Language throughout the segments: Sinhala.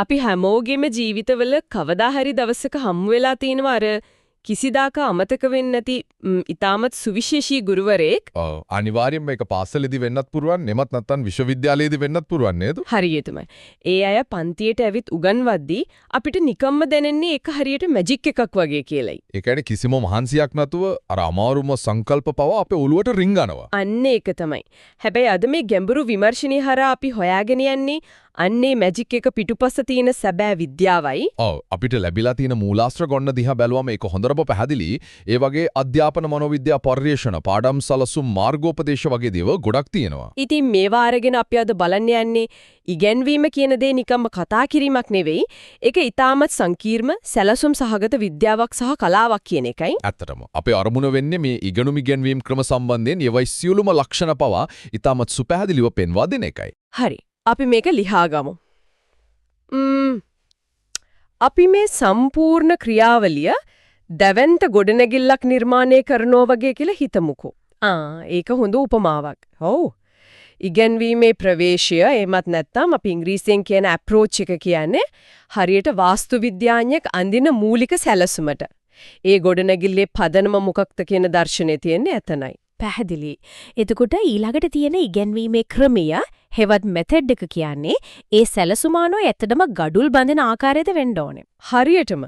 අපි හැමෝගෙම ජීවිතවල කවදා හරි දවසක හමු වෙලා තියෙනවා අර කිසිදාක අමතක වෙන්නේ නැති ඊටමත් සුවිශේෂී ගුරුවරයෙක්. ඔව් අනිවාර්යයෙන්ම ඒක පාසලෙදි වෙන්නත් පුරුවන් නෙමත් නැත්තම් විශ්වවිද්‍යාලයේදී වෙන්නත් පුරුවන් නේද? හරියටමයි. ඒ අය පන්තියට ඇවිත් උගන්වද්දී අපිට නිකම්ම දැනෙන්නේ ඒක හරියට මැජික් එකක් වගේ කියලායි. ඒ කියන්නේ කිසිම මහන්සියක් නැතුව අර අමාරුම සංකල්ප පව අපේ ඔළුවට රිංගනවා. අන්න ඒක තමයි. හැබැයි අද මේ ගැඹුරු විමර්ශනය හරහා අපි හොයාගෙන යන්නේ අන්නේ මැජික් එක පිටුපස්ස තියෙන සැබෑ විද්‍යාවයි. ඔව් අපිට ලැබිලා තියෙන මූලාශ්‍ර ගොන්න දිහා බැලුවම ඒක හොඳටම පැහැදිලි. ඒ වගේ අධ්‍යාපන මනෝවිද්‍යා පර්යේෂණ පාඩම් සලසුම් මාර්ගෝපදේශ වගේ දේවල් ගොඩක් තියෙනවා. ඉතින් මේවා අරගෙන අපි අද බලන්න යන්නේ ඉගැන්වීම කියන දේ නිකම්ම කතා කිරීමක් නෙවෙයි. ඒක ඊටමත් සංකීර්ණ සැලසුම් සහගත විද්‍යාවක් සහ කලාවක් කියන එකයි. ඇත්තටම අපේ අරමුණ වෙන්නේ මේ ඉගෙනුම් ඉගැන්වීම් ක්‍රම සම්බන්ධයෙන් ඒවයි සියලුම ලක්ෂණ පවා ඊටමත් සුපැහැදිලිව පෙන්වා දෙන එකයි. හරි. අපි මේක ලියා ගමු. අපි මේ සම්පූර්ණ ක්‍රියාවලිය දැවැන්ත ගොඩනැගිල්ලක් නිර්මාණය කරනවා වගේ කියලා හිතමුකෝ. ඒක හොඳ උපමාවක්. ඔව්. ඉගැන්වීමේ ප්‍රවේශය එමත් නැත්නම් අපි ඉංග්‍රීසියෙන් කියන අප්‍රෝච් එක කියන්නේ හරියට වාස්තු විද්‍යාඥයෙක් අඳින මූලික සැලසුමට. ඒ ගොඩනැගිල්ලේ පදනම මොකක්ද කියන දර්ශනය තියෙන්නේ එතනයි. පැහැදිලි. එතකොට ඊළඟට තියෙන ඉගැන්වීමේ ක්‍රමය හෙවත් මෙතඩ් එක කියන්නේ ඒ සැලසුමානෝ ඇත්තටම ගඩුල් බඳින ආකාරයද වෙන්න ඕනේ. හරියටම.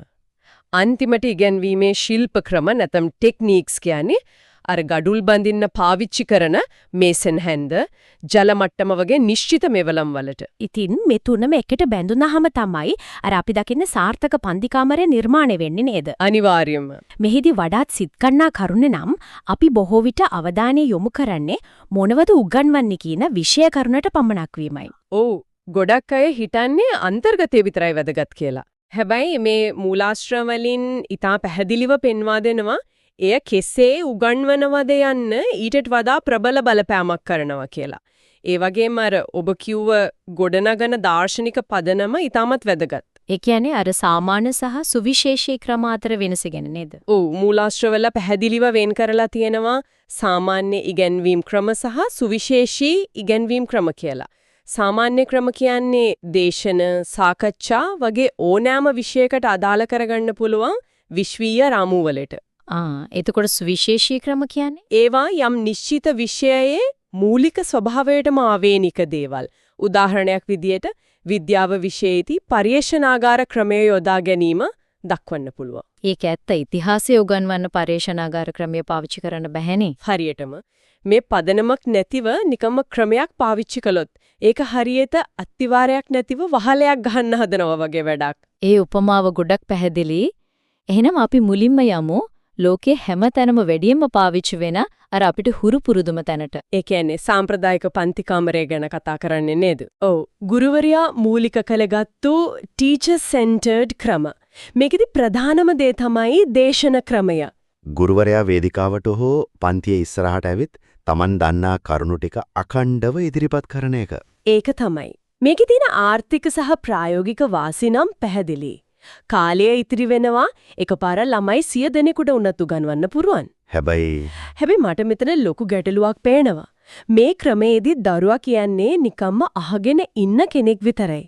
අන්තිමට ඉගැන්වීමේ ශිල්ප ක්‍රම නැත්නම් ටෙක්නික්ස් කියන්නේ අර ගඩුල් බඳින්න පාවිච්චි කරන මේසන් හැන්ද ජල මට්ටම වගේ නිශ්චිත මෙවලම් වලට. ඉතින් මේ තුනම එකට බැඳුනහම තමයි අර අපි දකින්න සාර්ථක පන්ති කාමරය නිර්මාණය වෙන්නේ නේද? අනිවාර්යයෙන්ම. මෙහිදී වඩාත් සිත්කන්නා කරුණ නම් අපි බොහෝ විට අවධානය යොමු කරන්නේ මොනවද උගන්වන්නේ කියන විෂය කරුණට පමණක් වීමයි. ඔව් ගොඩක් අය හිතන්නේ අන්තර්ගතය විතරයි වැදගත් කියලා. හැබැයි මේ මූලාශ්‍ර වලින් ඊටා පැහැදිලිව පෙන්වා දෙනවා එය කෙසේ උගන්වනවද යන්න ඊටත් වඩා ප්‍රබල බලපෑමක් කරනවා කියලා. ඒ වගේම අර ඔබ කිව්ව ගොඩනගන දාර්ශනික පදනම ඊටමත් වැදගත්. ඒ කියන්නේ අර සාමාන්‍ය සහ සුවිශේෂී ක්‍රම අතර වෙනස ගැන නේද? ඔව් මූලාශ්‍රවල පැහැදිලිව වෙන් කරලා තියෙනවා සාමාන්‍ය ඉගැන්වීම් ක්‍රම සහ සුවිශේෂී ඉගැන්වීම් ක්‍රම කියලා. සාමාන්‍ය ක්‍රම කියන්නේ දේශන, සාකච්ඡා වගේ ඕනෑම විෂයකට අදාළ කරගන්න පුළුවන් විශ්වීය රාමුවලට. එතකොට සුවිශේෂී ක්‍රම කියන්නේ? ඒවා යම් නිශ්චිත විෂයයේ මූලික ස්වභාවයටම ආවේනික දේවල්. උදාහරණයක් විදියට විද්‍යාව විෂයේදී පරිේශනාගාර ක්‍රමය යොදා ගැනීම දක්වන්න පුළුවන්. ඒක ඇත්ත. ඉතිහාසය උගන්වන්න පරිේශනාගාර ක්‍රමය පාවිච්චි කරන්න බැහැනේ. හරියටම. මේ පදනමක් නැතිව නිකම්ම ක්‍රමයක් පාවිච්චි කළොත් ඒක හරියට අත්තිවාරයක් නැතිව වහලයක් ගහන්න හදනවා වගේ වැඩක්. ඒ උපමාව ගොඩක් පැහැදිලි. එහෙනම් අපි මුලින්ම යමු ලෝකයේ හැමතැනම වැඩියෙන්ම පාවිච්චි වෙන අර අපිට හුරු පුරුදුම තැනට. ඒ කියන්නේ සාම්ප්‍රදායික පන්ති කාමරය ගැන කතා කරන්නේ නේද? ඔව්. ගුරුවරයා මූලික කළගත්තු ටීචර් සෙන්ටර්ඩ් ක්‍රම. මේකෙදි ප්‍රධානම දේ තමයි දේශන ක්‍රමය. ගුරුවරයා වේදිකාවට හෝ පන්තියේ ඉස්සරහට ඇවිත් Taman දන්නා කරුණු ටික අඛණ්ඩව ඉදිරිපත් කරන එක. ඒක තමයි. මේකේ තියෙන ආර්ථික සහ ප්‍රායෝගික වාසි නම් පැහැදිලි. කාලය ඉතිරි වෙනවා එකපාර ළමයි 100 දෙනෙකුට උනත් උගන්වන්න පුරුවන්. හැබැයි මට මෙතන ලොකු ගැටලුවක් පේනවා. මේ ක්‍රමයේදී දරුවා කියන්නේ නිකම්ම අහගෙන ඉන්න කෙනෙක් විතරයි.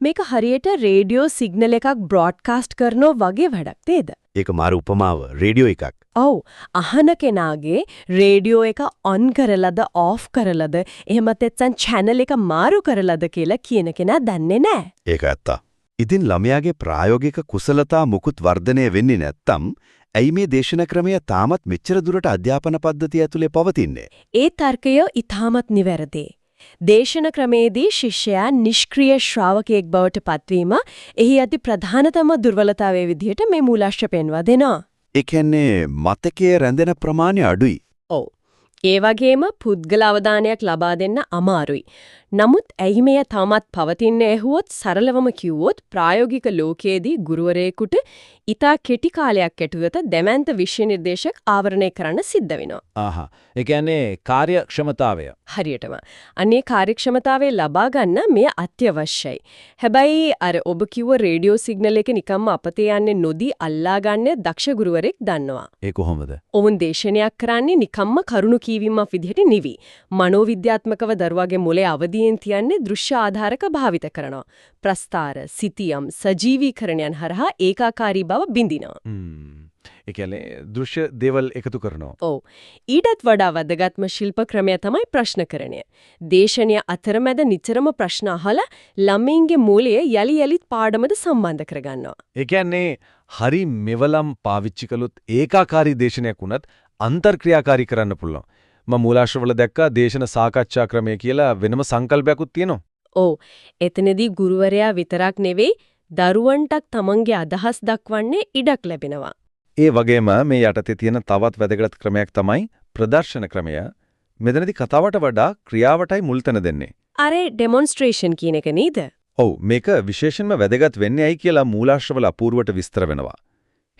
මේක හරියට රේඩියෝ සිග්නල් එකක් බ්‍රෝඩ්කාස්ට් කරනවා වගේ වැඩක් නේද? ඒක මාරු උපමාව රේඩියෝ එකක්. ඔව් අහන කෙනාගේ රේඩියෝ එක ඔන් කරලාද ඔෆ් කරලාද එහෙමත් නැත්නම් channel එක මාරු කරලාද කියලා කියන කෙනා දන්නේ නැහැ. ඒක ඇත්ත. ඉතින් ළමයාගේ ප්‍රායෝගික කුසලතා මුකුත් වර්ධනය වෙන්නේ නැත්තම් ඇයි මේ දේශන ක්‍රමය තාමත් මෙච්චර දුරට අධ්‍යාපන පද්ධතිය ඇතුලේ පවතින්නේ? ඒ තර්කය ඊටමත් නිවැරදි. දේශන ක්‍රමේදී ශිෂ්‍යයා නිෂ්ක්‍රීය ශ්‍රාවකයෙක් බවට පත්වීම එහි ඇති ප්‍රධානතම දුර්වලතාවයේ විදිහට මේ මූලාශ්‍ර පෙන්වා දෙනවා. ඒ කියන්නේ මතකයේ රැඳෙන ප්‍රමාණය අඩුයි. ඔව්. ඒ වගේම පුද්ගල අවධානයක් ලබා දෙන්න අමාරුයි. නමුත් ඇයි මෙය තාමත් පවතින්නේ ඇහුවොත් සරලවම කිව්වොත් ප්‍රායෝගික ලෝකයේදී ගුරුවරයෙකුට ඊටා කෙටි කාලයක් ඇතුළත දැවැන්ත විෂය නිර්දේශක ආවරණය කරන්න සිද්ධ වෙනවා. ඒ කියන්නේ කාර්යක්ෂමතාවය. හරියටම. අනේ කාර්යක්ෂමතාවය ලබා ගන්න මෙය අත්‍යවශ්‍යයි. හැබැයි අර ඔබ කිව්ව රේඩියෝ සිග්නල් එක නිකම්ම අපතේ යන්නේ නොදී අල්ලා ගන්න දක්ෂ ගුරුවරයෙක් දන්නවා. ඒ කොහොමද? ඔවුන් දේශනයක් කරන්නේ නිකම්ම කරුණු වගකීමක් විදිහට නිවි. මනෝවිද්‍යාත්මකව දරුවාගේ මොලේ අවදියෙන් තියන්නේ දෘශ්‍ය ආධාරක භාවිත කරනවා. ප්‍රස්තාර, සිතියම්, සජීවීකරණයන් හරහා ඒකාකාරී බව බිඳිනවා. ඒ කියන්නේ දෘශ්‍ය දේවල් එකතු කරනවා. ඔව්. ඊටත් වඩා වැදගත්ම ශිල්ප ක්‍රමය තමයි ප්‍රශ්නකරණය. දේශනීය අතරමැද නිතරම ප්‍රශ්න අහලා ළමයින්ගේ මූලයේ යලි යලිත් පාඩමද සම්බන්ධ කරගන්නවා. ඒ කියන්නේ හරි මෙවලම් පාවිච්චි කළොත් ඒකාකාරී දේශනයක් වුණත් අන්තර්ක්‍රියාකාරී කරන්න පුළුවන්. මම මූලාශ්‍රවල දැක්කා දේශන සාකච්ඡා ක්‍රමය කියලා වෙනම සංකල්පයක්ත් තියෙනවා. ඔව්. එතනදී ගුරුවරයා විතරක් නෙවෙයි දරුවන්ටත් තමන්ගේ අදහස් දක්වන්නේ ඉඩක් ලැබෙනවා. ඒ වගේම මේ යටතේ තියෙන තවත් වැදගත් ක්‍රමයක් තමයි ප්‍රදර්ශන ක්‍රමය. මෙතනදී කතාවට වඩා ක්‍රියාවටයි මුල් තැන දෙන්නේ. අර ඩෙමොන්ස්ට්‍රේෂන් කියන එක නේද? ඔව් මේක විශේෂයෙන්ම වැදගත් වෙන්නේ ඇයි කියලා මූලාශ්‍රවල අපූර්වට විස්තර වෙනවා.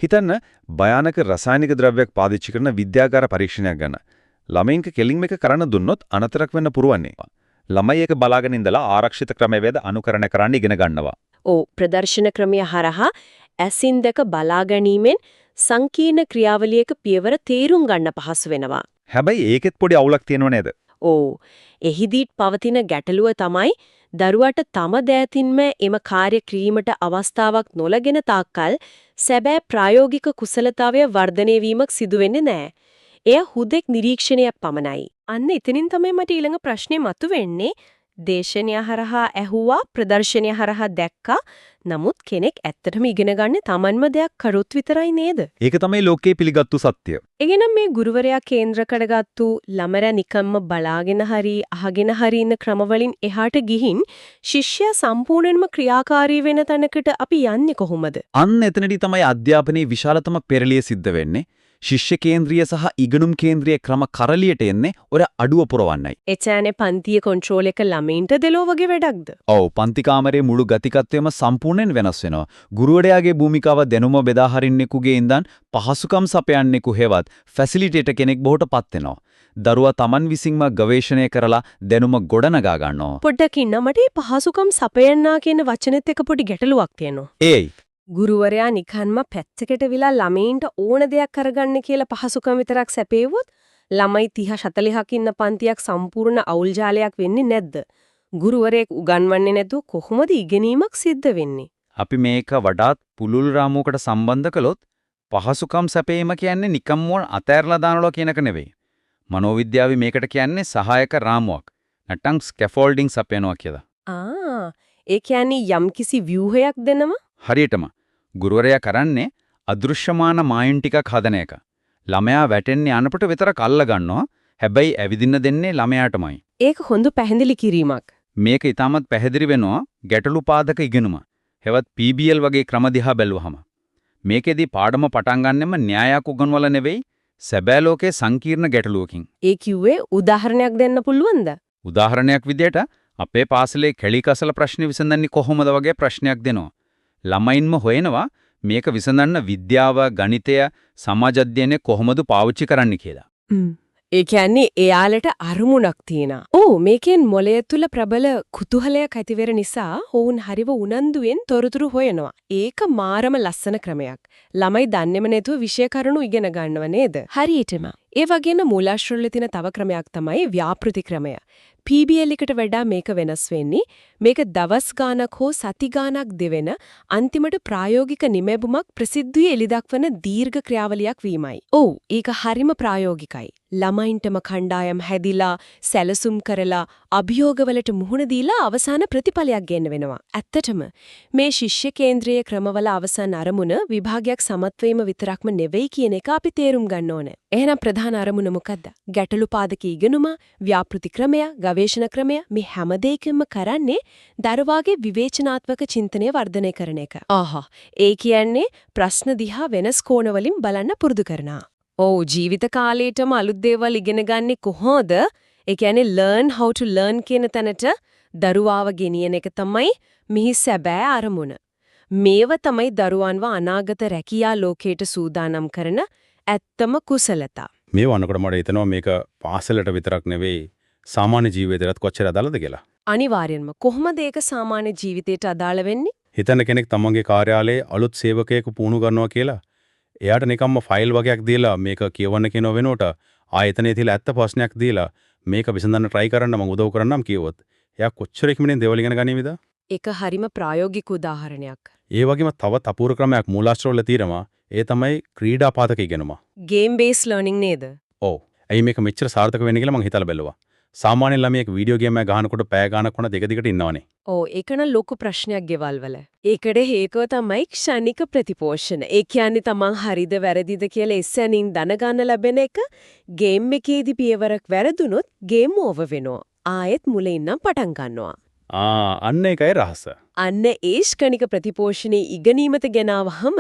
හිතන්න භයානක රසායනික ද්‍රව්‍යයක් පාවිච්චි කරන විද්‍යාගාර පරීක්ෂණයක් ගන්න. ළමයින්ක කෙලින් මේක කරන්න දුන්නොත් අනතරක් වෙන්න පුරවන්නේ. ළමයි ඒක බලාගෙන ඉඳලා ආරක්ෂිත ක්‍රමවේද අනුකරණය කරන්න ඉගෙන ගන්නවා. ඔව් ප්‍රදර්ශන ක්‍රමය හරහා ඇසින් දැක බලා ගැනීමෙන් සංකීර්ණ ක්‍රියාවලියක පියවර තේරුම් ගන්න පහසු වෙනවා. හැබැයි ඒකෙත් පොඩි අවුලක් තියෙනව නේද? ඔව්. එහිදීත් පවතින ගැටලුව තමයි දරුවාට තම දෑතින්ම එම කාර්ය කිරීමට අවස්ථාවක් නොලගෙන තාක්කල් සැබෑ ප්‍රායෝගික කුසලතාවය වර්ධනය වීමක් සිදු වෙන්නේ නැහැ. එය හුදෙක් නිරීක්ෂණයක් පමණයි. අන්න එතනින් තමයි මට ඊළඟ ප්‍රශ්නේ මතුවෙන්නේ. දේශනය හරහා ඇහුවා ප්‍රදර්ශනය හරහා දැක්කා. නමුත් කෙනෙක් ඇත්තටම ඉගෙන ගන්න තමන්ම දෙයක් කරොත් විතරයි නේද? ඒක තමයි ලෝකයේ පිළිගත්තු සත්‍ය. එගෙනම් මේ ගුරුවරයා කේන්ද්‍ර කරගත්තු ළමයා නිකම්ම බලාගෙන හරි අහගෙන හරි ඉන්න ක්‍රමවලින් එහාට ගිහින් ශිෂ්‍යයා සම්පූර්ණයෙන්ම ක්‍රියාකාරී වෙන තැනකට අපි යන්නේ කොහොමද? අන්න එතනදී තමයි අධ්‍යාපනයේ විශාලතම පෙරළිය සිද්ධ වෙන්නේ. ශිෂ්‍ය කේන්ද්‍රීය සහ ඉගෙනුම් කේන්ද්‍රීය ක්‍රම කරලියට එන්නේ ඔර අඩුව පුරවන්නයි. එචානේ පන්තියේ කන්ට්‍රෝල් එක ළමයින්ට දෙලෝ වගේ වැඩක්ද? ඔව් පන්ති කාමරයේ මුළු ගතිකත්වයම සම්පූර්ණයෙන් වෙනස් වෙනවා. ගුරුවරයාගේ භූමිකාව දැනුම බෙදා හරින්නෙකුගේ ඉඳන් පහසුකම් සපයන්නෙකු හෙවත් ෆැසිලිටේටර් කෙනෙක් බවට පත් වෙනවා. දරුවා Taman විසින්ම ගවේෂණය කරලා දැනුම ගොඩනගා ගන්නවා. පොඩ්ඩක් ඉන්න මට මේ පහසුකම් සපයන්නා කියන වචනෙත් එක පොඩි ගැටලුවක් තියෙනවා. ඒයි ගුරුවරයා නිකන්ම පැත්තකට විලා ළමයින්ට ඕන දෙයක් කරගන්න කියලා පහසුකම් විතරක් සැපේවොත් ළමයි 30 40ක් ඉන්න පන්තියක් සම්පූර්ණ අවුල් ජාලයක් වෙන්නේ නැද්ද? ගුරුවරයෙක් උගන්වන්නේ නැතුව කොහොමද ඉගෙනීමක් සිද්ධ වෙන්නේ? අපි මේක වඩාත් පුළුල් රාමුවකට සම්බන්ධ කළොත් පහසුකම් සැපීම කියන්නේ නිකම්ම අතෑරලා දානවා කියන එක නෙවෙයි. මනෝවිද්‍යාවේ මේකට කියන්නේ සහායක රාමුවක්. නැත්නම් ස්කැෆෝල්ඩින් සපයනවා කියලා. ඒ කියන්නේ යම්කිසි ව්‍යුහයක් දෙනවා? හරියටම ගුරුවරයා කරන්නේ අදෘශ්‍යමාන මායින් ටිකක් හදන එක. ළමයා වැටෙන්නේ අනපට විතරක් අල්ල ගන්නවා. හැබැයි ඇවිදින්න දෙන්නේ ළමයාටමයි. ඒක හොඳ පැහැදිලි කිරීමක්. මේක ඊටමත් පැහැදිලි වෙනවා ගැටලු පාදක ඉගෙනුම. හෙවත් PBL වගේ ක්‍රම දිහා බැලුවහම. මේකෙදි පාඩම පටන් ගන්නෙම න්‍යායක් උගන්වලා නෙවෙයි සැබෑ ලෝකයේ සංකීර්ණ ගැටලුවකින්. ඒ කිව්වේ උදාහරණයක් දෙන්න පුළුවන්ද? උදාහරණයක් විදියට අපේ පාසලේ කැලි කසල ප්‍රශ්න විසඳන්නේ කොහොමද වගේ ප්‍රශ්නයක් දෙනවා. ළමයින්ම හොයනවා මේක විසඳන්න විද්‍යාව, ගණිතය, සමාජ අධ්‍යයනය කොහොමද පාවිච්චි කරන්න කියලා. ඒ කියන්නේ එයාලට අරමුණක් තියෙනවා. ඔව් මේකෙන් මොළය තුල ප්‍රබල කුතුහලයක් ඇතිවෙර නිසා ඔවුන් හරිව උනන්දුවෙන් තොරතුරු හොයනවා. ඒක මාරම ලස්සන ක්‍රමයක්. ළමයි දන්නේම නැතුව විෂය කරුණු ඉගෙන ගන්නව නේද? හරියටම. ඒ වගේම මූලාශ්‍රවල තියෙන තව ක්‍රමයක් තමයි ව්‍යාපෘති ක්‍රමය. PBL එකට වඩා මේක වෙනස් වෙන්නේ මේක දවස් ගානක් හෝ සති ගානක් දෙවෙන අන්තිමට ප්‍රායෝගික නිමැවුමක් ප්‍රසිද්ධියේ එළිදක්වන දීර්ඝ ක්‍රියාවලියක් වීමයි. ඔව් ඒක හරිම ප්‍රායෝගිකයි. ළමයින්ටම කණ්ඩායම් හැදිලා සැලසුම් කරලා අභියෝගවලට මුහුණ දීලා අවසාන ප්‍රතිඵලයක් ගෙන්න වෙනවා. ඇත්තටම මේ ශිෂ්‍ය කේන්ද්‍රීය ක්‍රමවල අවසන් අරමුණ විභාගයක් සමත් වීම විතරක්ම නෙවෙයි කියන එක අපි තේරුම් ගන්න ඕනේ. එහෙනම් ප්‍රධාන අරමුණ මොකද්ද? ගැටලු පාදක ඉගෙනුම, ව්‍යාපෘති ක්‍රමය, ගවේෂණ ක්‍රමය මේ හැම දෙයකින්ම කරන්නේ දරුවාගේ විවේචනාත්මක චින්තනය වර්ධනය කරන එක. ඒ කියන්නේ ප්‍රශ්න දිහා වෙනස් කෝණ වලින් බලන්න පුරුදු කරනවා. ඔව් ජීවිත කාලේටම අලුත් දේවල් ඉගෙන ගන්නේ කොහොමද? ඒ කියන්නේ learn how to learn කියන තැනට දරුවාව ගෙනියන එක තමයි මිහි සැබෑ අරමුණ. මේව තමයි දරුවන්ව අනාගත රැකියා ලෝකයට සූදානම් කරන ඇත්තම කුසලතා. මේ වන්නකොට මට හිතෙනවා මේක පාසලට විතරක් නෙවෙයි සාමාන්‍ය ජීවිතයටත් කොච්චර අදාළද කියලා. අනිවාර්යෙන්ම කොහොමද ඒක සාමාන්‍ය ජීවිතයට අදාළ වෙන්නේ? හිතන්න කෙනෙක් තමන්ගේ කාර්යාලයේ අලුත් සේවකයෙකු පුහුණු කරනවා කියලා. එයාට නිකම්ම ෆයිල් වගේක් දීලා මේක කියවන්න කියන වෙනකොට ආයතනයේ තියලා ඇත්ත ප්‍රශ්නයක් දීලා මේක විසඳන්න try කරන්න මම උදව් කරන්නම් කිව්වොත් එයා කොච්චර ඉක්මනින් දේවල් ඉගෙන ගනීවිද? ඒක හරිම ප්‍රායෝගික උදාහරණයක්. ඒ වගේම තවත් අපූර්ව ක්‍රමයක් මූලාශ්‍රවල තියෙනවා. ඒ තමයි ක්‍රීඩා පාදක ඉගෙනුම. ගේම් බේස් ලර්නින් නේද? ඔව්. ඇයි මේක මෙච්චර සාර්ථක වෙන්නේ කියලා මං හිතලා බැලුවා. සාමාන්‍ය ළමයෙක් වීඩියෝ ගේම් එක ගහනකොට පැය ගාණක් වුණා දෙක දිගට ඉන්නවනේ. ඔව් ඒක නම් ලොකු ප්‍රශ්නයක් ගෙවල් වල. ඒකට හේතුව තමයි ක්ෂණික ප්‍රතිපෝෂණ. ඒ කියන්නේ තමන් හරිද වැරදිද කියලා එස්සැනින් දැනගන්න ලැබෙන එක. ගේම් එකේදී පියවරක් වැරදුනොත් ගේම් ඕවර් වෙනවා. ආයෙත් මුලින් ඉඳන් පටන් ගන්නවා. අන්න ඒකයි රහස. අන්න ඒ ක්ෂණික ප්‍රතිපෝෂණේ ඉගෙනීමට ගෙනාවහම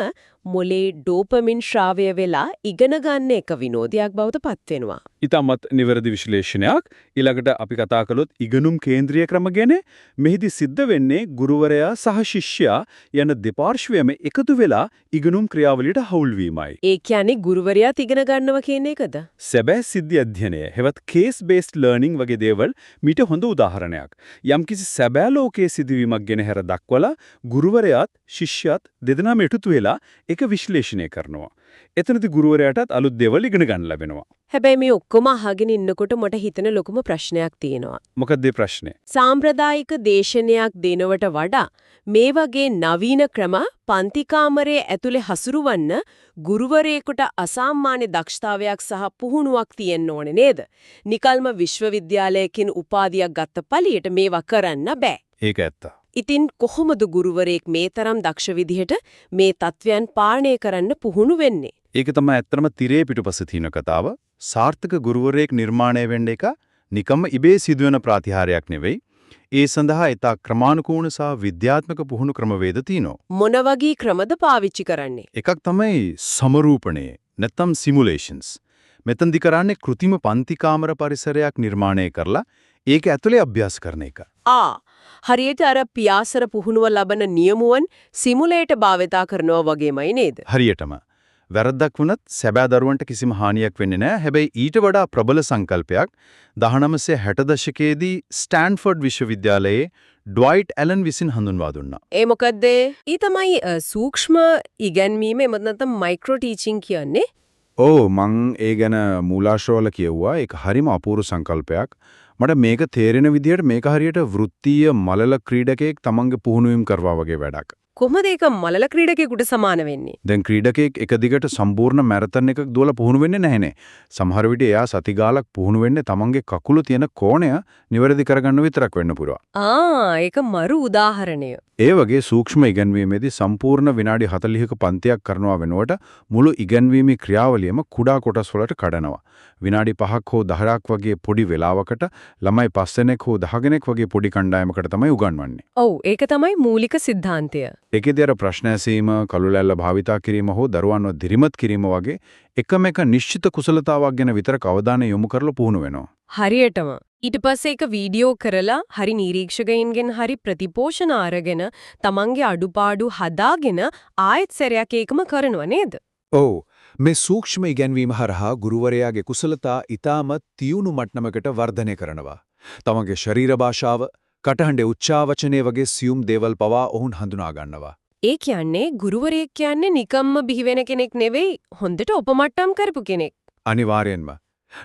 මොලේ ඩෝපමින් ශ්‍රාවය වෙලා ඉගෙන ගන්න එක විනෝදයක් බවට පත් වෙනවා. ඊටමත් නිවැරදි විශ්ලේෂණයක්. ඊළඟට අපි කතා කළොත් ඉගෙනුම් කේන්ද්‍රීය ක්‍රම ගැන. මෙහිදී සිද්ධ වෙන්නේ ගුරුවරයා සහ ශිෂ්‍යයා යන දෙපාර්ශ්වයම එකතු වෙලා ඉගෙනුම් ක්‍රියාවලියට හවුල් වීමයි. ඒ කියන්නේ ගුරුවරයාත් ඉගෙන ගන්නවා කියන එකද? සැබෑ සිද්ධි අධ්‍යයනය හෙවත් කේස් බේස්ඩ් ලර්නින් වගේ දේවල් මීට හොඳ උදාහරණයක්. යම්කිසි සැබෑ ලෝකයේ සිදුවීමක් ගැන හැර දක්වලා ගුරුවරයාත් ශිෂ්‍යයාත් දෙදෙනාම එකතු වෙලා ඒක විශ්ලේෂණය කරනවා. එතනදී ගුරුවරයාටත් අලුත් දේවල් ඉගෙන ගන්න ලැබෙනවා. හැබැයි මේ ඔක්කොම අහගෙන ඉන්නකොට මට හිතෙන ලොකුම ප්‍රශ්නයක් තියෙනවා. මොකක්ද ඒ ප්‍රශ්නේ? සාම්ප්‍රදායික දේශනයක් දෙනවට වඩා මේ වගේ නවීන ක්‍රම පන්ති කාමරයේ ඇතුලේ හසුරුවන්න ගුරුවරයෙකුට අසාමාන්‍ය දක්ෂතාවයක් සහ පුහුණුවක් තියෙන්න ඕනේ නේද? නිකල්ම විශ්වවිද්‍යාලයකින් උපාධියක් ගත්ත පළියට මේවා කරන්න බෑ. ඒක ඇත්ත. ඉතින් කොහොමද ගුරුවරයෙක් මේ තරම් දක්ෂ විදිහට මේ තත්වයන් පාලනය කරන්න පුහුණු වෙන්නේ? ඒක තමයි ඇත්තම තිරේ පිටුපස තියෙන කතාව. සාර්ථක ගුරුවරයෙක් නිර්මාණය වෙන්න එක නිකම්ම ඉබේ සිදුවෙන ප්‍රතිහාරයක් නෙවෙයි. ඒ සඳහා ඊට ක්‍රමානුකූල සහ විද්‍යාත්මක පුහුණු ක්‍රමවේද තියෙනවා. මොන වගේ ක්‍රමද පාවිච්චි කරන්නේ? එකක් තමයි සමරූපණය නැත්නම් සිමුලේෂන්ස්. මෙතෙන්දි කරන්නේ કૃතිම පන්ති කාමර පරිසරයක් නිර්මාණය කරලා ඒක ඇතුලේ අභ්‍යාස කරන එක. හරියට අර පියාසර පුහුණුව ලබන නියමුවන් සිමුලේටර් භාවිතා කරනවා වගේමයි නේද? හරියටම. වැරද්දක් වුණත් සැබෑ දරුවන්ට කිසිම හානියක් වෙන්නේ නැහැ. හැබැයි ඊට වඩා ප්‍රබල සංකල්පයක් 1960 දශකයේදී ස්ටැන්ෆර්ඩ් විශ්වවිද්‍යාලයේ ඩ්වයිට් ඇලන් විසින් හඳුන්වා දුන්නා. ඒ මොකද්ද? ඊ තමයි සූක්ෂම ඉගැන්වීම එමත් නැත්නම් මයික්‍රෝ ටීචින් කියන්නේ. මං ඒ ගැන මූලාශ්‍රවල කියුවා. ඒක හරිම අපූර්ව සංකල්පයක්. මට මේක තේරෙන විදිහට මේක හරියට වෘත්තීය මලල ක්‍රීඩකයෙක් තමන්ගේ පුහුණුවීම් කරවා වගේ වැඩක්. කොහොමද ඒක මලල ක්‍රීඩකයෙකුට සමාන වෙන්නේ? දැන් ක්‍රීඩකයෙක් එක දිගට සම්පූර්ණ මැරතන් එකක් දුවලා පුහුණු වෙන්නේ නැහැනේ. සමහර විට එයා සති ගාලක් පුහුණු වෙන්නේ තමන්ගේ කකුල තියෙන කෝණය නිවැරදි කරගන්න විතරක් වෙන්න පුළුවන්. ඒක මරු උදාහරණය. ඒ වගේ සූක්ෂම ඉගැන්වීමේදී සම්පූර්ණ විනාඩි 40ක පන්තියක් කරනවා වෙනුවට මුළු ඉගැන්වීමේ ක්‍රියාවලියම කුඩා කොටස් වලට කඩනවා. විනාඩි 5ක් හෝ 10ක් වගේ පොඩි වේලාවකට ළමයි 5 දෙනෙක් හෝ 10 දෙනෙක් වගේ පොඩි කණ්ඩායමකට තමයි උගන්වන්නේ. ඔව් ඒක තමයි මූලික સિદ્ધාන්තය. ඒකේදී අර ප්‍රශ්න ඇසීම, කළුලැල්ල භාවිතා කිරීම හෝ දරුවන්ව දිරිමත් කිරීම වගේ එකම එක නිශ්චිත කුසලතාවක් ගැන විතරක් අවධානය යොමු කරලා පුහුණු වෙනවා. හරියටම. ඊට පස්සේ ඒක වීඩියෝ කරලා හරි නිරීක්ෂකයින්ගෙන් හරි ප්‍රතිපෝෂණ අරගෙන තමන්ගේ අඩුපාඩු හදාගෙන ආයෙත් සැරයක් ඒකම කරනව නේද? ඔව්. මේ සූක්ෂම ඉගැන්වීම හරහා ගුරුවරයාගේ කුසලතා ඊටමත් තියුණු මට්ටමකට වර්ධනය කරනවා. තමන්ගේ ශරීර භාෂාව, කටහඬේ උච්චාවචනය වගේ සියුම් දේවල් පවා ඔවුන් හඳුනා ගන්නවා. ඒ කියන්නේ ගුරුවරයෙක් කියන්නේ නිකම්ම බිහි වෙන කෙනෙක් නෙවෙයි, හොඳට උපමට්ටම් කරපු කෙනෙක්. අනිවාර්යෙන්ම.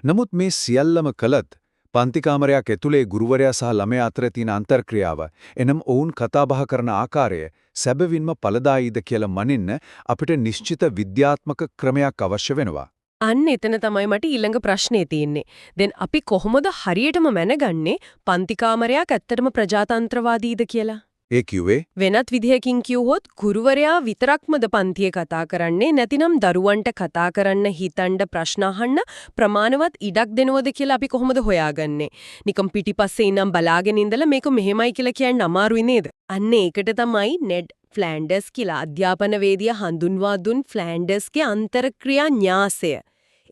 නමුත් මේ සියල්ලම කළත් පන්ති කාමරයක් ඇතුලේ ගුරුවරයා සහ ළමයා අතර තියෙන අන්තර්ක්‍රියාව, එනම් ඔවුන් කතා බහ කරන ආකාරය සැබවින්ම ඵලදායීද කියලා මනින්න අපිට නිශ්චිත විද්‍යාත්මක ක්‍රමයක් අවශ්‍ය වෙනවා. අන්න එතන තමයි මට ඊළඟ ප්‍රශ්නේ තියෙන්නේ. දැන් අපි කොහොමද හරියටම මැනගන්නේ පන්ති කාමරයක් ඇත්තටම ප්‍රජාතන්ත්‍රවාදීද කියලා? ඒ කිව්වේ වෙනත් විදිහකින් කිව්වොත් ගුරුවරයා විතරක්මද පන්තියේ කතා කරන්නේ නැතිනම් දරුවන්ට කතා කරන්න හිතන්න ප්‍රශ්න අහන්න ප්‍රමාණවත් ඉඩක් දෙනවද කියලා අපි කොහොමද හොයාගන්නේ? නිකම් පිටිපස්සේ ඉඳන් බලාගෙන ඉඳලා මේක මෙහෙමයි කියලා කියන්න අමාරුයි නේද? අන්න ඒකට තමයි නෙඩ් ෆ්ලෑන්ඩර්ස් කියලා අධ්‍යාපනවේදියා හඳුන්වා දුන් ෆ්ලෑන්ඩර්ස්ගේ අන්තර්ක්‍රියා න්‍යාසය.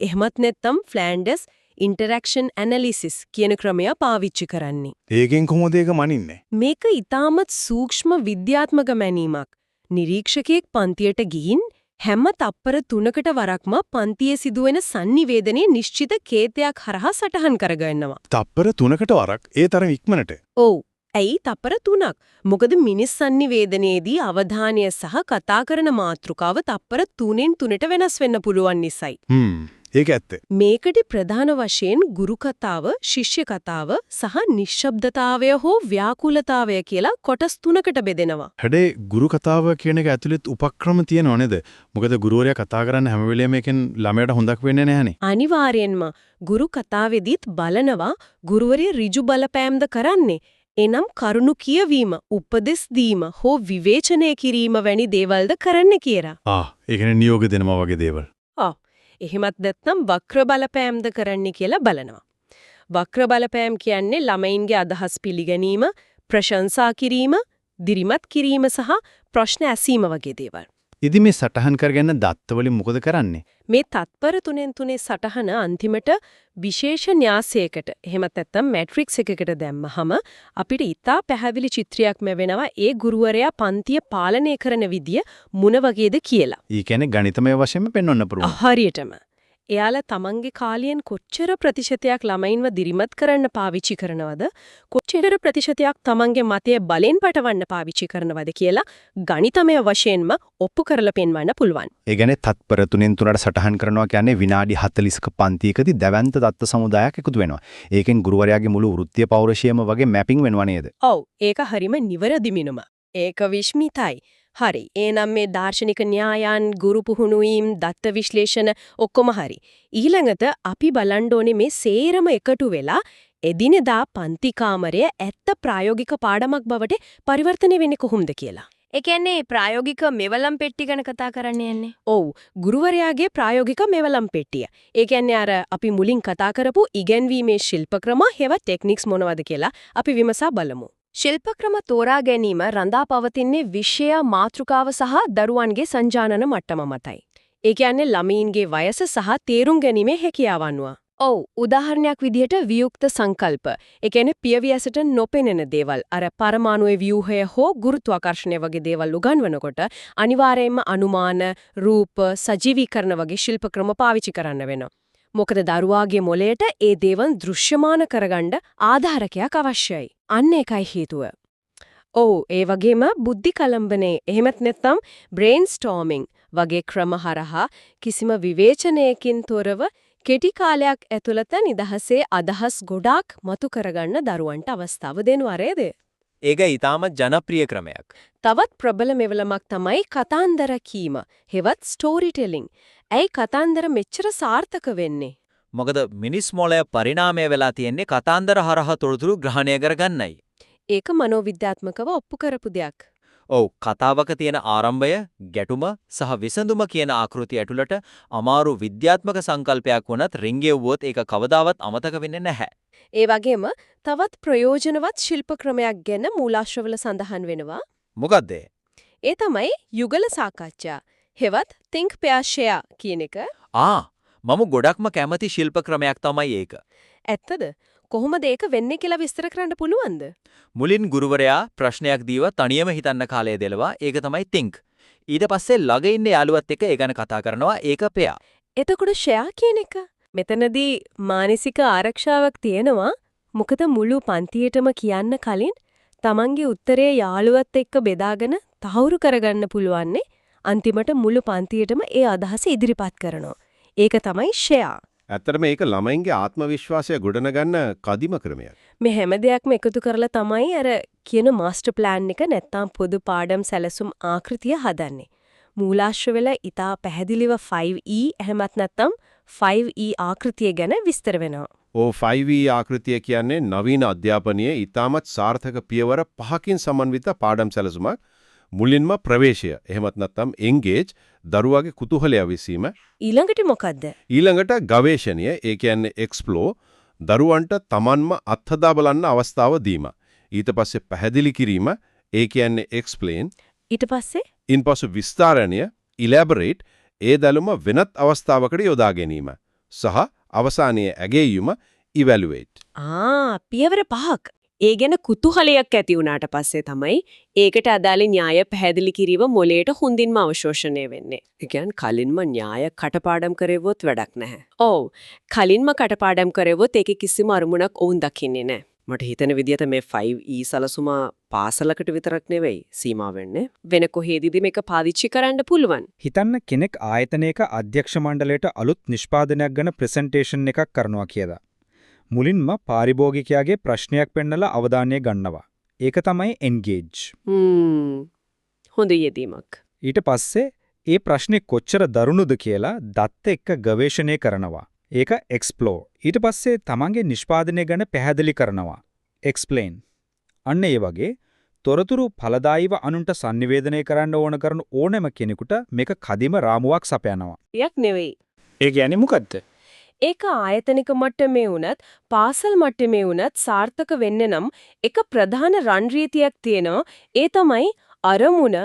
එහෙමත් නැත්නම් ෆ්ලෑන්ඩර්ස් ඉන්ටරැක්ෂන් ඇනලිසිස් කියන ක්‍රමය පාවිච්චි කරන්නේ. ඒකෙන් කොහොමද ඒක මනින්නේ? මේක ඊටමත් සූක්ෂම විද්‍යාත්මක මැනීමක්. නිරීක්ෂකයෙක් පන්තියට ගිහින් හැම තප්පර 3කට වරක්ම පන්තියේ සිදුවෙන sannivedanaye නිශ්චිත කේතයක් හරහා සටහන් කරගන්නවා. තප්පර 3කට වරක් ඒ තරම් ඉක්මනට. ඔව්. ඇයි තප්පර 3ක්? මොකද මිනිස් sannivedanayeදී අවධානය සහ කතා කරන මාතෘකාව තප්පර 3න් 3ට වෙනස් වෙන්න පුළුවන් නිසායි. ඒක ඇත්ත. මේකටි ප්‍රධාන වශයෙන් ගුරු කතාව, ශිෂ්‍ය කතාව සහ නිශ්ශබ්දතාවය හෝ ව්‍යාකූලතාවය කියලා කොටස් තුනකට බෙදෙනවා. හැඩේ ගුරු කතාව කියන එක ඇතුළෙත් උපක්‍රම තියෙනව නේද? මොකද ගුරුවරයා කතා කරන්න හැම වෙලේම එකෙන් ළමයට හොඳක් වෙන්නේ නැහනේ. අනිවාර්යෙන්ම ගුරු කතාවේදීත් බලනවා ගුරුවරයා ඍජු බලපෑම්ද කරන්නේ. එනම් කරුණු කියවීම, උපදෙස් දීම හෝ විවේචනය කිරීම වැනි දේවල්ද කරන්න කියලා. ඒ කියන්නේ නියෝග දෙනවා වගේ දේවල්. එහෙමත් නැත්නම් වක්‍ර බලපෑම්ද කරන්න කියලා බලනවා. වක්‍ර බලපෑම් කියන්නේ ළමයින්ගේ අදහස් පිළිගැනීම, ප්‍රශංසා කිරීම, දිරිමත් කිරීම සහ ප්‍රශ්න ඇසීම වගේ දේවල්. ඉතින් මේ සටහන් කරගෙන දත්තවලින් මොකද කරන්නේ? මේ තත්පර තුනෙන් තුනේ සටහන අන්තිමට විශේෂ න්‍යාසයකට එහෙමත් නැත්නම් මැට්‍රික්ස් එකකට දැම්මහම අපිට ඉතා පැහැදිලි චිත්‍රයක් ලැබෙනවා ඒ ගුරුවරයා පන්තිය පාලනය කරන විදිය මොන වගේද කියලා. ඒ කියන්නේ ගණිතමය වශයෙන්ම පෙන්වන්න පුළුවන්. හරියටම. එයාලා තමන්ගේ කාලයෙන් කොච්චර ප්‍රතිශතයක් ළමයින්ව දිරිමත් කරන්න පාවිච්චි කරනවද කොච්චර ප්‍රතිශතයක් තමන්ගේ මතය බලෙන් පටවන්න පාවිච්චි කරනවද කියලා ගණිතමය වශයෙන්ම ඔප්පු කරලා පෙන්වන්න පුළුවන්. ඒ කියන්නේ තත්පර තුනෙන් තුනට සටහන් කරනවා කියන්නේ විනාඩි 40ක පන්තියකදී දැවැන්ත දත්ත සමුදායක් එකතු වෙනවා. ඒකෙන් ගුරුවරයාගේ මුළු වෘත්තීය පෞරුෂයම වගේ මැපින් වෙනවා නේද? ඔව් ඒක හරිම නිවැරදි මිනුම. ඒක විශ්මිතයි. හරි. එනම් මේ දාර්ශනික න්‍යායන්, ගුරු පුහුණුවීම්, දත්ත විශ්ලේෂණ ඔක්කොම හරි. ඊළඟට අපි බලන්න ඕනේ මේ සේරම එකතු වෙලා එදිනෙදා පන්ති කාමරය ඇත්ත ප්‍රායෝගික පාඩමක් බවට පරිවර්තනය වෙන්නේ කොහොමද කියලා. ඒ කියන්නේ ප්‍රායෝගික මෙවලම් පෙට්ටි ගැන කතා කරන්න යන්නේ. ඔව් ගුරුවරයාගේ ප්‍රායෝගික මෙවලම් පෙට්ටිය. ඒ කියන්නේ අර අපි මුලින් කතා කරපු ඉගෙනීමේ ශිල්පක්‍රම හේවත් ටෙක්නික්ස් මොනවද කියලා අපි විමසා බලමු. ශිල්පක්‍රම තෝරා ගැනීම රඳා පවතින්නේ විෂය මාතෘකාව සහ දරුවන්ගේ සංජානන මට්ටම මතයි. ඒ කියන්නේ ළමයින්ගේ වයස සහ තේරුම් ගැනීමේ හැකියාව අනුව. ඔව් උදාහරණයක් විදිහට වියුක්ත සංකල්ප. ඒ කියන්නේ පියවියසට නොපෙනෙන දේවල් අර පරමාණුවේ ව්‍යුහය හෝ ගුරුත්වාකර්ෂණය වගේ දේවල් උගන්වනකොට අනිවාර්යයෙන්ම අනුමාන, රූප, සජීවීකරණ වගේ ශිල්පක්‍රම පාවිච්චි කරන්න වෙනවා. මොකද දරුවාගේ මොළයට ඒ දේවල් දෘශ්‍යමාන කරගන්න ආධාරකයක් අවශ්‍යයි. අන්න ඒකයි හේතුව. ඔව් ඒ වගේම බුද්ධි කලම්බනේ එහෙමත් නැත්නම් බ්‍රේන්ස්ටෝමින් වගේ ක්‍රම හරහා කිසිම විවේචනයකින් තොරව කෙටි කාලයක් ඇතුළත නිදහසේ අදහස් ගොඩාක් මතු කරගන්න දරුවන්ට අවස්ථාව දෙනවා නේද? ඒක ඊටාම ජනප්‍රිය ක්‍රමයක්. තවත් ප්‍රබල මෙවලමක් තමයි කතාන්දර කීම. හෙවත් ස්ටෝරි ටෙලිං. ඇයි කතාන්දර මෙච්චර සාර්ථක වෙන්නේ? මොකද මිනිස් මොළය පරිණාමය වෙලා තියෙන්නේ කතාන්දර හරහා තොරතුරු ග්‍රහණය කරගන්නයි. ඒක මනෝවිද්‍යාත්මකව ඔප්පු කරපු දෙයක්. ඔව් කතාවක තියෙන ආරම්භය, ගැටුම සහ විසඳුම කියන ආකෘතිය ඇතුළට අමාරු විද්‍යාත්මක සංකල්පයක් වුණත් රින්ගෙව්වොත් ඒක කවදාවත් අමතක වෙන්නේ නැහැ. ඒ වගේම තවත් ප්‍රයෝජනවත් ශිල්ප ක්‍රමයක් ගැන මූලාශ්‍රවල සඳහන් වෙනවා. මොකද්ද? ඒ තමයි යුගල සාකච්ඡා. හෙවත් think pair share කියන එක. මම ගොඩක්ම කැමති ශිල්ප ක්‍රමයක් තමයි ඒක. ඇත්තද? කොහොමද ඒක වෙන්නේ කියලා විස්තර කරන්න පුළුවන්ද? මුලින් ගුරුවරයා ප්‍රශ්නයක් දීව තනියම හිතන්න කාලය දෙලවා. ඒක තමයි think. ඊට පස්සේ ළඟ ඉන්න යාළුවත් එක්ක ඒ ගැන කතා කරනවා. ඒක pair. එතකොට share කියන එක මෙතනදී මානසික ආරක්ෂාවක් තියෙනවා. මොකද මුළු පන්තියටම කියන්න කලින් තමන්ගේ උත්තරය යාළුවත් එක්ක බෙදාගෙන තහවුරු කරගන්න පුළුවන්නේ. අන්තිමට මුළු පන්තියටම ඒ අදහස ඉදිරිපත් කරනවා. ඒක තමයි share. ඇත්තටම මේක ළමයින්ගේ ආත්ම විශ්වාසය ගොඩනගන්න කදිම ක්‍රමයක්. මේ හැම දෙයක්ම එකතු කරලා තමයි අර කියන මාස්ටර් ප්ලෑන් එක නැත්තම් පොදු පාඩම් සැලසුම් ආකෘතිය හදන්නේ. මූලාශ්‍ර වල ඊටා පැහැදිලිව 5E එහෙමත් නැත්තම් 5E ආකෘතිය ගැන විස්තර වෙනවා. 5E ආකෘතිය කියන්නේ නවීන අධ්‍යාපනයේ ඊටමත් සාර්ථක පියවර 5කින් සමන්විත පාඩම් සැලසුමක්. මුලින්ම ප්‍රවේශය එහෙමත් නැත්නම් එන්ගේජ් දරුවාගේ කුතුහලය විසීම. ඊළඟට මොකද්ද? ඊළඟට ගවේෂණය ඒ කියන්නේ එක්ස්ප්ලෝර් දරුවන්ට තමන්ම අත්හදා බලන්න අවස්ථාව දීම. ඊට පස්සේ පැහැදිලි කිරීම ඒ කියන්නේ එක්ස්ප්ලේන්. ඊට පස්සේ ඉන්පසු විස්තරණය ඉලැබරේට් ඒ දැනුම වෙනත් අවස්ථාවකට යොදා ගැනීම. සහ අවසානයේ ඇගයීම ඉවැලුවේට්. පියවර 5ක්. ඒ ගැන කුතුහලයක් ඇති වුණාට පස්සේ තමයි ඒකට අදාළ න්‍යාය පැහැදිලි කිරීම මොලේට හොඳින්ම අවශෝෂණය වෙන්නේ. ඒ කියන්නේ කලින්ම න්‍යාය කටපාඩම් කරෙවොත් වැඩක් නැහැ. ඔව්. කලින්ම කටපාඩම් කරෙවොත් ඒකේ කිසිම අරමුණක් වුන් දකින්නේ නැහැ. මට හිතෙන විදිහට මේ 5E සලසුම පාසලකට විතරක් නෙවෙයි සීමා වෙන්නේ. වෙන කොහේදීද මේක පාවිච්චි කරන්න පුළුවන්. හිතන්න කෙනෙක් ආයතනයක අධ්‍යක්ෂ මණ්ඩලයට අලුත් නිෂ්පාදනයක් ගැන ප්‍රසන්ටේෂන් එකක් කරනවා කියලා. මුලින්ම පාරිභෝගිකයාගේ ප්‍රශ්නයක් පෙන්නලා අවධානය ගන්නවා. ඒක තමයි engage. හොඳ යෙදීමක්. ඊට පස්සේ ඒ ප්‍රශ්නේ කොච්චර දරුණුද කියලා දත්ත එක්ක ගවේෂණය කරනවා. ඒක explore. ඊට පස්සේ තමන්ගේ නිෂ්පාදනය ගැන පැහැදිලි කරනවා. explain. අන්න ඒ වගේ තොරතුරු ඵලදායීව අනුන්ට sannivedanaya කරන්න ඕන කරන ඕනෑම කෙනෙකුට මේක කදිම රාමුවක් සපයනවා. යක් නෙවෙයි. ඒ කියන්නේ මොකද්ද? ඒක ආයතනික මට්ටමේ වුණත් පාසල් මට්ටමේ වුණත් සාර්ථක වෙන්න නම් එක ප්‍රධාන රන් රීතියක් තියෙනවා. ඒ තමයි අරමුණ,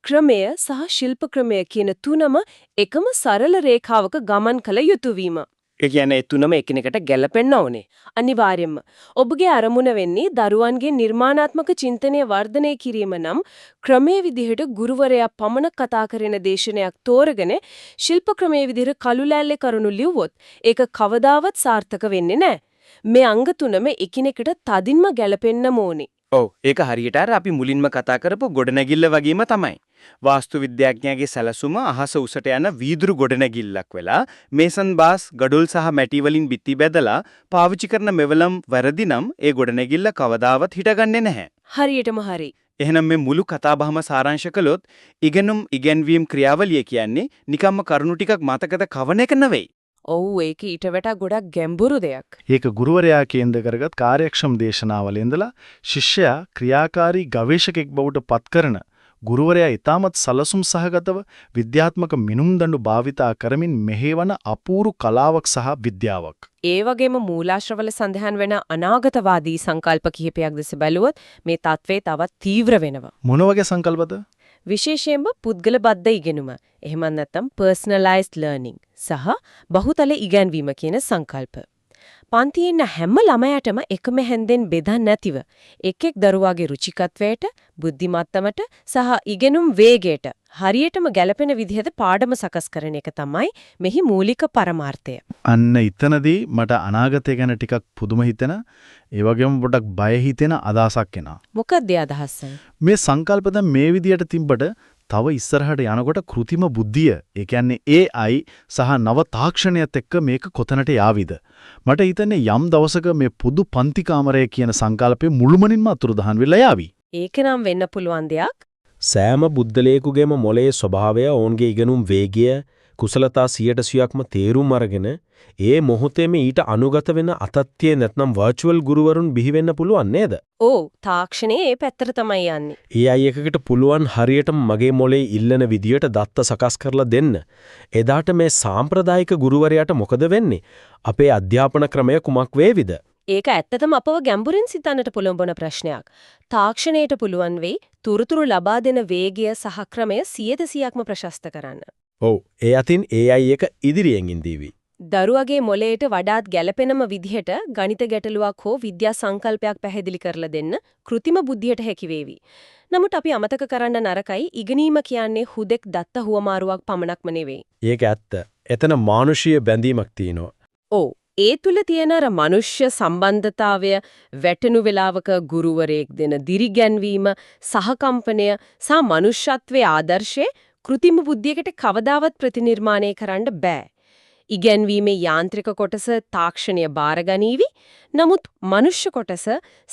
ක්‍රමය සහ ශිල්ප ක්‍රමය කියන තුනම එකම සරල රේඛාවක ගමන් කළ යුතු වීම. ඒ කියන්නේ ඒ තුනම එකිනෙකට ගැලපෙන්න ඕනේ. අනිවාර්යයෙන්ම. ඔබගේ අරමුණ වෙන්නේ දරුවන්ගේ නිර්මාණාත්මක චින්තනය වර්ධනය කිරීම නම් ක්‍රමයේ විදිහට ගුරුවරයා පමණ කතා කරන දේශනයක් තෝරගෙන ශිල්ප ක්‍රමයේ විදිහට කළු ලෑල්ලේ කරුණු ලිව්වොත් ඒක කවදාවත් සාර්ථක වෙන්නේ නැහැ. මේ අංග තුනම එකිනෙකට තදින්ම ගැලපෙන්නම ඕනේ. ඔව් ඒක හරියට අපි මුලින්ම කතා කරපු ගොඩනැගිල්ල වගේම තමයි. වාස්තු විද්‍යාඥයාගේ සැලසුම අහස උසට යන වීදුරු ගොඩනැගිල්ලක් වෙලා මේසන් බාස් ගඩොල් සහ මැටි වලින් බිත්ති බැදලා පාවිච්චි කරන මෙවලම් වැරදි නම් ඒ ගොඩනැගිල්ල කවදාවත් හිටගන්නේ නැහැ. හරියටම හරි. එහෙනම් මේ මුළු කතාබහම සාරාංශ කළොත් ඉගෙනීම් ක්‍රියාවලිය කියන්නේ නිකම්ම කරුණු ටිකක් මතකද කවන එක නෙවෙයි. ඔව් ඒක ඊට වඩා ගොඩක් ගැඹුරු දෙයක්. ඒක ගුරුවරයා කේන්ද්‍ර කරගත් කාර්යක්ෂම දේශනාවල ඉඳලා ශිෂ්‍යයා ක්‍රියාකාරී ගවේෂකෙක් බවට පත් කරන ගුරුවරයා ඊටමත් සලසුම් සහගතව විද්‍යාත්මක මිනුම් දඬු භාවිතා කරමින් මෙහෙවන අපූරු කලාවක් සහ විද්‍යාවක්. ඒ වගේම මූලාශ්‍රවල සඳහන් වෙන අනාගතවාදී සංකල්ප කිහිපයක් දැස බැලුවොත් මේ තත්ත්වය තවත් තීව්‍ර වෙනවා. මොන වගේ සංකල්පද? විශේෂයෙන්ම පුද්ගල බද්ධ ඉගෙනුම. එහෙම නැත්නම් personalized learning සහ බහුතල ඉගැන්වීම කියන සංකල්ප. පන්තියේ ඉන්න හැම ළමයාටම එකම හැන්දෙන් බෙදන්න නැතිව එක් එක් දරුවාගේ රුචිකත්වයට, බුද්ධිමත්තමට සහ ඉගෙනුම් වේගයට හරියටම ගැලපෙන විදිහට පාඩම සකස් කරන එක තමයි මෙහි මූලික පරමාර්ථය. අන්න එතනදී මට අනාගතය ගැන ටිකක් පුදුම හිතෙන, ඒ වගේම පොඩක් බය හිතෙන අදහසක් එනවා. මොකක්ද ඒ අදහස? මේ සංකල්ප දැන් මේ විදියට තිබ්බට තව ඉස්සරහට යනකොට કૃතිම බුද්ධිය, ඒ කියන්නේ AI සහ නව තාක්ෂණයත් එක්ක මේක කොතනට යාවිද? මට හිතන්නේ යම් දවසක මේ පොදු පන්ති කාමරය කියන සංකල්පේ මුළුමනින්ම අතුරුදහන් වෙලා යාවි. ඒක නම් වෙන්න පුළුවන් දෙයක්. සෑම බුද්ධලේකුගේම මොලේ ස්වභාවය, ඔවුන්ගේ ඉගෙනුම් වේගය, කුසලතා 100%ක්ම තේරුම් අරගෙන ඒ මොහොතේම ඊට අනුගත වෙන අතත්‍ය නැත්නම් වර්චුවල් ගුරුවරුන් බිහි වෙන්න පුළුවන් නේද? ඔව් තාක්ෂණයේ ඒ පැත්තට තමයි යන්නේ. AI එකකට පුළුවන් හරියටම මගේ මොලේ ඉල්ලන විදියට දත්ත සකස් කරලා දෙන්න. එදාට මේ සාම්ප්‍රදායික ගුරුවරයාට මොකද වෙන්නේ? අපේ අධ්‍යාපන ක්‍රමය කුමක් වේවිද? ඒක ඇත්තටම අපව ගැඹුරින් සිතන්නට පොළඹවන ප්‍රශ්නයක්. තාක්ෂණයට පුළුවන් වෙයි තුරුතුරු ලබා දෙන වේගය සහ ක්‍රමය 100%ක්ම ප්‍රශස්ත කරන්න. ඔව් ඒ අතින් AI එක ඉදිරියෙන් ඉඳීවි. දරුවගේ මොළයට වඩාත් ගැළපෙනම විදිහට ගණිත ගැටලුවක් හෝ විද්‍යා සංකල්පයක් පැහැදිලි කරලා දෙන්න કૃතිම බුද්ධියට හැකි වේවි. නමුත් අපි අමතක කරන්න නරකයි ඉගෙනීම කියන්නේ හුදෙක් දත්ත හුවමාරුවක් පමණක්ම නෙවෙයි. ඒක ඇත්ත. එතන මානුෂීය බැඳීමක් තියෙනවා. ඔව් ඒ තුල තියෙන අර මනුෂ්‍ය සම්බන්ධතාවය, වැටෙනු වේලාවක ගුරුවරයෙක් දෙන දිරිගැන්වීම, සහකම්පනය සහ මනුෂ්‍යත්වයේ ආදර්ශය કૃතිම බුද්ධියකට කවදාවත් ප්‍රතිනිර්මාණය කරන්න බෑ. ඉගැන්වීමේ යාන්ත්‍රික කොටස තාක්ෂණීය බාරගනීවි. නමුත් මනුෂ්‍ය කොටස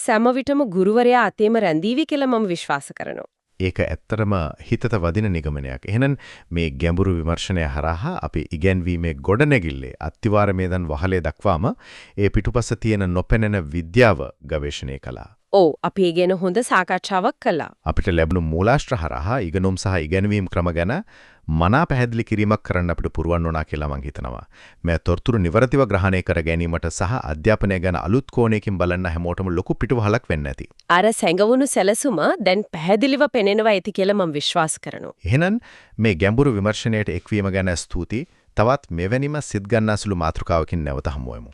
සෑම විටම ගුරුවරයා අතේම රැඳීවි කියලා මම විශ්වාස කරනවා. ඒක ඇත්තරම හිතට වදින නිගමනයක්. එහෙනම් මේ ගැඹුරු විමර්ශනය හරහා අපි ඉගැන්වීමේ ගොඩනැගිල්ලේ අත්විවරමේ දන් වහලේ දක්වාම ඒ පිටුපස තියෙන නොපෙනෙන විද්‍යාව ගවේෂණය කළා. ඔව් අපි ඒ ගැන හොඳ සාකච්ඡාවක් කළා. අපිට ලැබුණු මූලාශ්‍ර හරහා ඉගෙනුම් සහ ඉගැන්වීම් ක්‍රම ගැන මනා පැහැදිලි කිරීමක් කරන්න අපිට පුරුවන් වුණා කියලා මම හිතනවා. මේ තොරතුරු නිවරතිව ග්‍රහණය කර ගැනීමට සහ අධ්‍යාපනය ගැන අලුත් කෝණයකින් බලන්න හැමෝටම ලොකු පිටුවහලක් වෙන්න ඇති. අර සැඟවුණු සැලසුම දැන් පැහැදිලිව පෙනෙනවා ඇති කියලා මම විශ්වාස කරනවා. එහෙනම් මේ ගැඹුරු විමර්ශනයට එක්වීම ගැන ස්තුතියි. තවත් මෙවැනිම සිත් ගන්නාසුළු මාතෘකාවකින් නැවත හමු වෙමු.